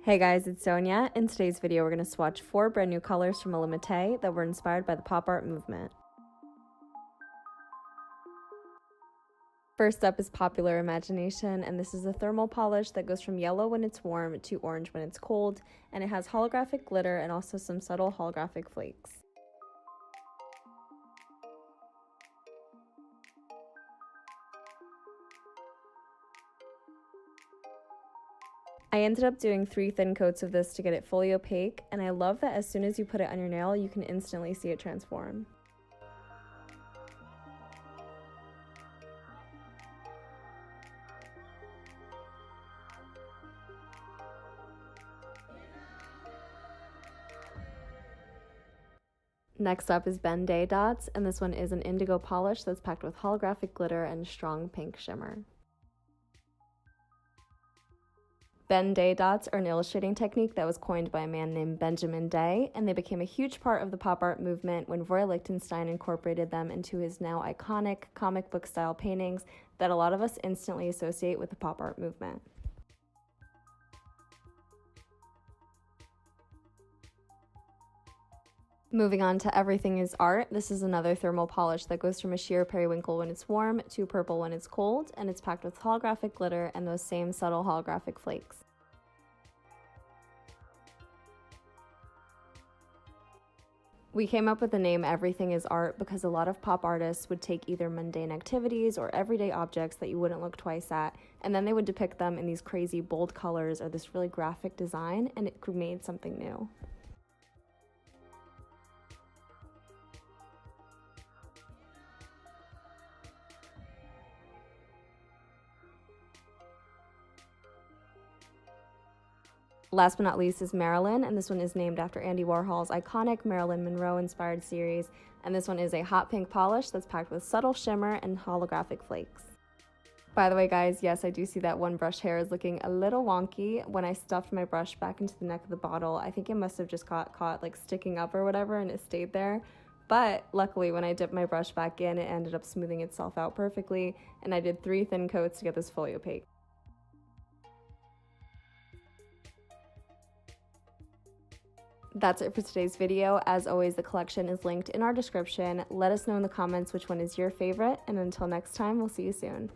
Hey guys, it's Sonia. In today's video, we're going to swatch 4 brand new colors from illimité that were inspired by the pop art movement. First up is Popular Imagination, and this is a thermal polish that goes from yellow when it's warm to orange when it's cold, and it has holographic glitter and also some subtle holographic flakes. I ended up doing 3 thin coats of this to get it fully opaque, and I love that as soon as you put it on your nail, you can instantly see it transform. Next up is Ben Day Dots, and this one is an indigo polish that's packed with holographic glitter and strong pink shimmer. Ben Day dots are an illustrating technique that was coined by a man named Benjamin Day, and they became a huge part of the pop art movement when Roy Lichtenstein incorporated them into his now iconic comic book style paintings that a lot of us instantly associate with the pop art movement. Moving on to Everything is Art, this is another thermal polish that goes from a sheer periwinkle when it's warm to purple when it's cold, and it's packed with holographic glitter and those same subtle holographic flakes. We came up with the name Everything is Art because a lot of pop artists would take either mundane activities or everyday objects that you wouldn't look twice at, and then they would depict them in these crazy bold colors or this really graphic design, and it made something new. Last but not least is Marilyn, and this one is named after Andy Warhol's iconic Marilyn Monroe-inspired series, and this one is a hot pink polish that's packed with subtle shimmer and holographic flakes. By the way, guys, yes, I do see that one brush hair is looking a little wonky. When I stuffed my brush back into the neck of the bottle, I think it must have just got caught like sticking up or whatever, and it stayed there. But luckily, when I dipped my brush back in, it ended up smoothing itself out perfectly, and I did 3 thin coats to get this fully opaque. That's it for today's video. As always, the collection is linked in our description. Let us know in the comments which one is your favorite, and until next time, we'll see you soon.